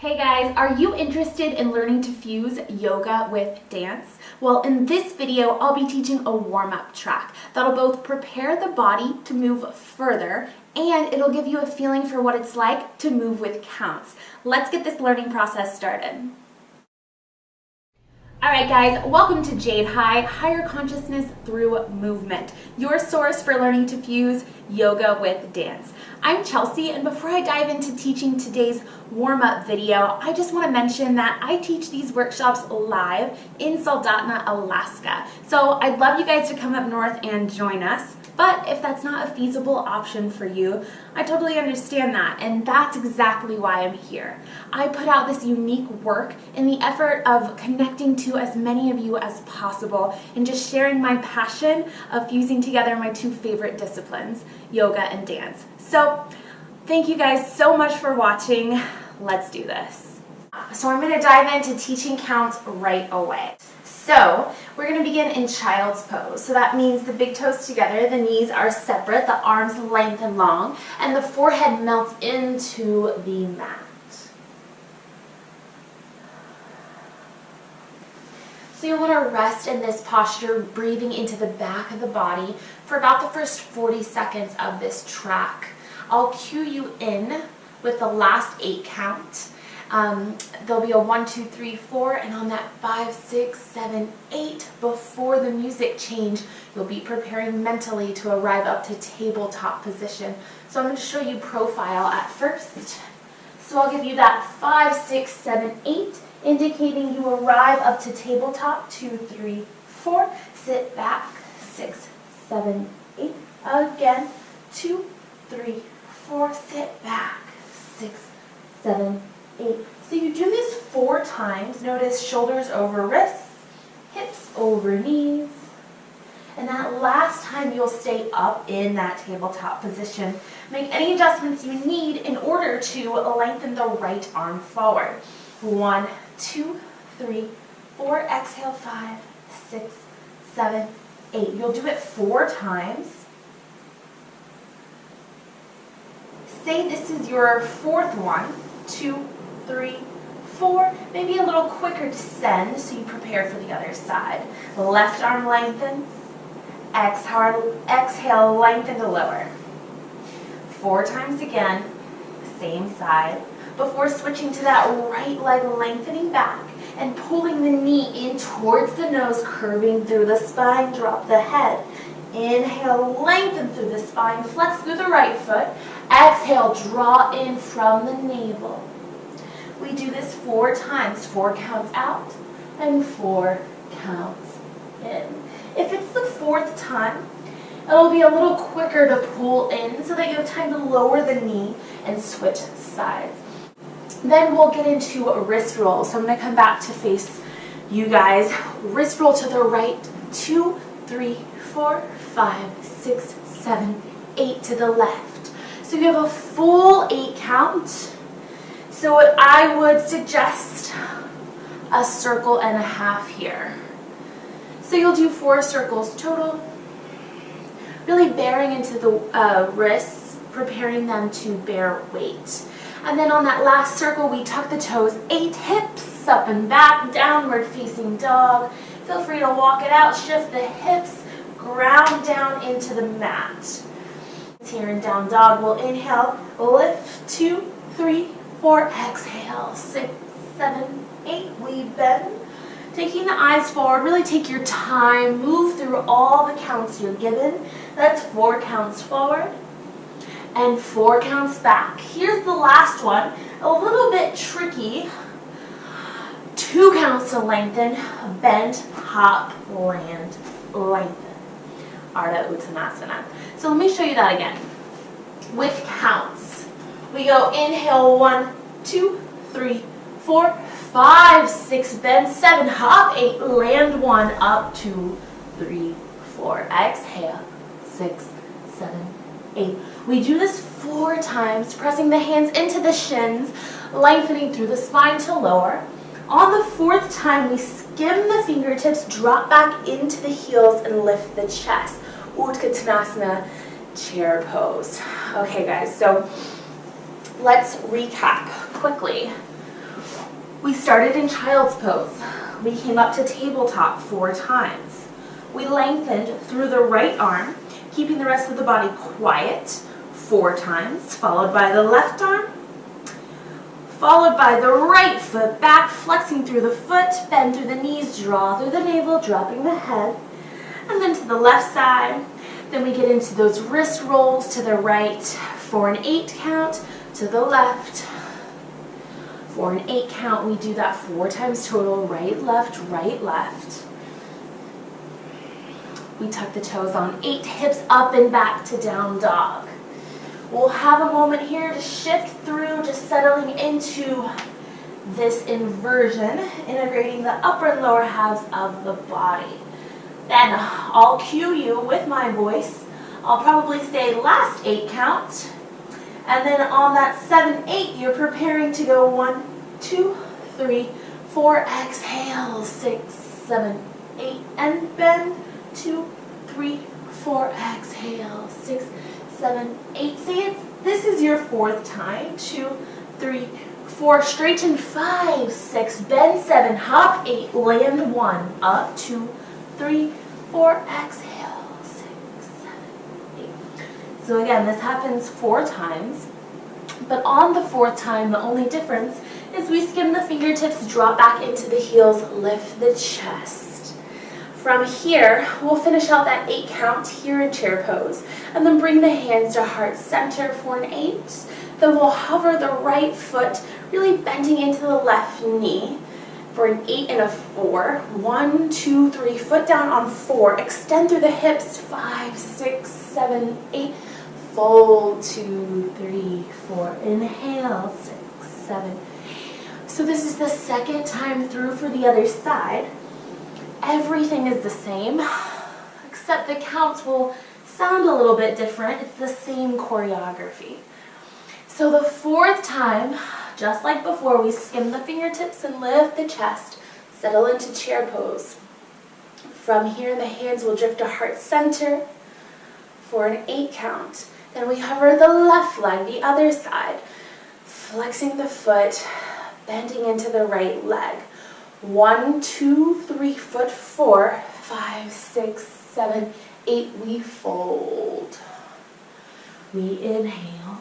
Hey guys, are you interested in learning to fuse yoga with dance? Well, in this video, I'll be teaching a warm-up track that'll both prepare the body to move further and it'll give you a feeling for what it's like to move with counts. Let's get this learning process started. Alright guys, welcome to Jade High, Higher Consciousness Through Movement, your source for learning to fuse yoga with dance. I'm Chelsea, and before I dive into teaching today's warm-up video, I just want to mention that I teach these workshops live in Soldotna, Alaska. So I'd love you guys to come up north and join us. But if that's not a feasible option for you, I totally understand that, and that's exactly why I'm here. I put out this unique work in the effort of connecting to as many of you as possible and just sharing my passion of fusing together my two favorite disciplines, yoga and dance. So thank you guys so much for watching. Let's do this. So I'm going to dive into teaching counts right away. So we're going to begin in child's pose. So that means the big toes together, the knees are separate, the arms lengthen long, and the forehead melts into the mat. So you'll want to rest in this posture, breathing into the back of the body for about the first 40 seconds of this track. I'll cue you in with the last 8 count. There'll be a 1, 2, 3, 4, and on that 5, 6, 7, 8, before the music change, you'll be preparing mentally to arrive up to tabletop position. So I'm going to show you profile at first. So I'll give you that 5, 6, 7, 8, indicating you arrive up to tabletop. 2, 3, 4, sit back. 6, 7, 8, again. 2, 3, 4, sit back. 6, 7, 8. So you do this 4 times. Notice shoulders over wrists, hips over knees. And that last time you'll stay up in that tabletop position. Make any adjustments you need in order to lengthen the right arm forward. 1, 2, 3, 4. Exhale, 5, 6, 7, 8. You'll do it 4 times. Say this is your 4th one. 2, 3, 4, maybe a little quicker descend so you prepare for the other side. Left arm lengthens, exhale, lengthen to lower. 4 times again, same side, before switching to that right leg lengthening back and pulling the knee in towards the nose, curving through the spine, drop the head. Inhale, lengthen through the spine, flex through the right foot. Exhale, draw in from the navel. We do this 4 times, 4 counts out and 4 counts in. If it's the 4th time, it'll be a little quicker to pull in so that you have time to lower the knee and switch sides. Then we'll get into a wrist roll. So I'm going to come back to face you guys. Wrist roll to the right. 2, 3, 4, 5, 6, 7, 8 to the left. So you have a full 8 count. So what I would suggest, a circle and a half here. So you'll do 4 circles total, really bearing into the wrists, preparing them to bear weight. And then on that last circle, we tuck the toes, 8 hips, up and back, downward facing dog. Feel free to walk it out, shift the hips, ground down into the mat. Here in down dog, we'll inhale, lift, 2, 3, 4, exhale, 6, 7, 8, we bend. Taking the eyes forward, really take your time, move through all the counts you're given. That's 4 counts forward and 4 counts back. Here's the last one, a little bit tricky. 2 counts to lengthen, bend, hop, land, lengthen. Ardha Uttanasana. So let me show you that again. With counts, we go inhale, 1, 2, 3, 4, 5, 6, bend, 7, hop, 8, land 1, up, 2, 3, 4. Exhale, 6, 7, 8. We do this 4 times, pressing the hands into the shins, lengthening through the spine to lower. On the 4th time, we skim the fingertips, drop back into the heels, and lift the chest. Uttanasana, chair pose. Okay guys, so let's recap quickly. We started in child's pose. We came up to tabletop 4 times. We lengthened through the right arm, keeping the rest of the body quiet 4 times, followed by the left arm, followed by the right foot back, flexing through the foot, bend through the knees, draw through the navel, dropping the head, and then to the left side. Then we get into those wrist rolls to the right for an 8 count, to the left for an 8 count. We do that 4 times total, right, left, right, left. We tuck the toes on, 8 hips up and back to down dog. We'll have a moment here to shift through, just settling into this inversion, integrating the upper and lower halves of the body. Then I'll cue you with my voice. I'll probably say last 8 count. And then on that 7, 8, you're preparing to go 1, 2, 3, 4, exhale, 6, 7, 8, and bend, 2, 3, 4, exhale, 6, 7, 8. Say it. This is your 4th time. 2, 3, 4, straighten, 5, 6, bend, 7, hop, 8, land, 1, up, 2, 3, 4, exhale, 6, 7, 8. So again, this happens 4 times, but on the 4th time, the only difference is we skim the fingertips, drop back into the heels, lift the chest. From here, we'll finish out that 8 count here in chair pose, and then bring the hands to heart center for an 8. Then we'll hover the right foot, really bending into the left knee for an 8 and a 4. 1, 2, 3, foot down on 4. Extend through the hips, 5, 6, 7, 8. Fold, 2, 3, 4. Inhale, 6, 7. So this is the 2nd time through for the other side. Everything is the same, except the counts will sound a little bit different. It's the same choreography. So the 4th time, just like before, we skim the fingertips and lift the chest, settle into chair pose. From here, the hands will drift to heart center for an 8 count. Then we hover the left leg, the other side, flexing the foot, bending into the right leg. 1, 2, 3, foot, 4, 5, 6, 7, 8. We fold. We inhale.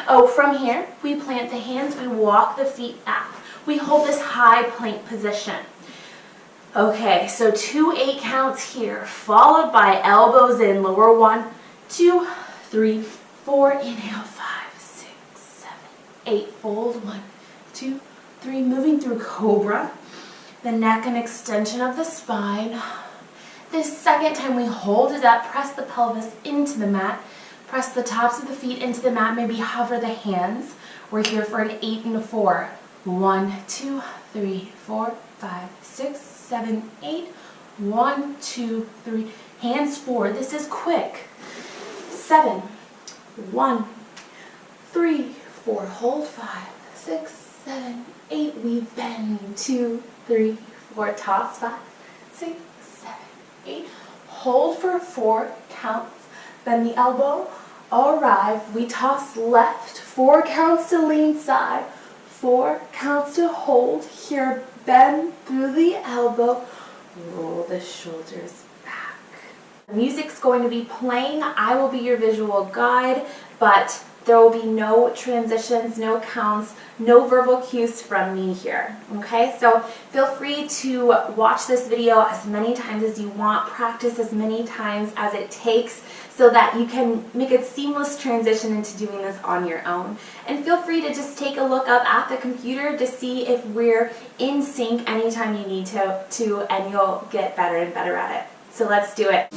Oh, from here, we plant the hands, we walk the feet back. We hold this high plank position. Okay, so 2 8 counts here, followed by elbows in, lower 1, 2, 3, 4, inhale, 5, 6, 7, 8, fold, 1, 2, 3, moving through cobra, the neck and extension of the spine. This 2nd time we hold it up, press the pelvis into the mat, press the tops of the feet into the mat, maybe hover the hands. We're here for an 8 and a 4. 1, 2, 3, 4, 5, 6, 7, 8. 1, 2, 3, hands forward. This is quick. 7, 1, 3, 4, hold, 5, 6, 7, 8. We bend, 2, 3, 4, toss, 5, 6, 7, 8. Hold for 4 counts. Bend the elbow, arrive. We toss left, 4 counts to lean side, 4 counts to hold. Here, bend through the elbow, roll the shoulders back. The music's going to be playing. I will be your visual guide, but there will be no transitions, no counts, no verbal cues from me here, okay? So feel free to watch this video as many times as you want, practice as many times as it takes so that you can make a seamless transition into doing this on your own. And feel free to just take a look up at the computer to see if we're in sync anytime you need to and you'll get better and better at it. So let's do it.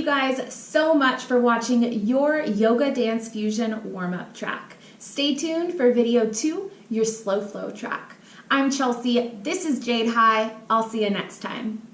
you guys so much for watching your Yoga Dance Fusion warm-up track. Stay tuned for video 2, your slow flow track. I'm Chelsea, this is Jade High. I'll see you next time.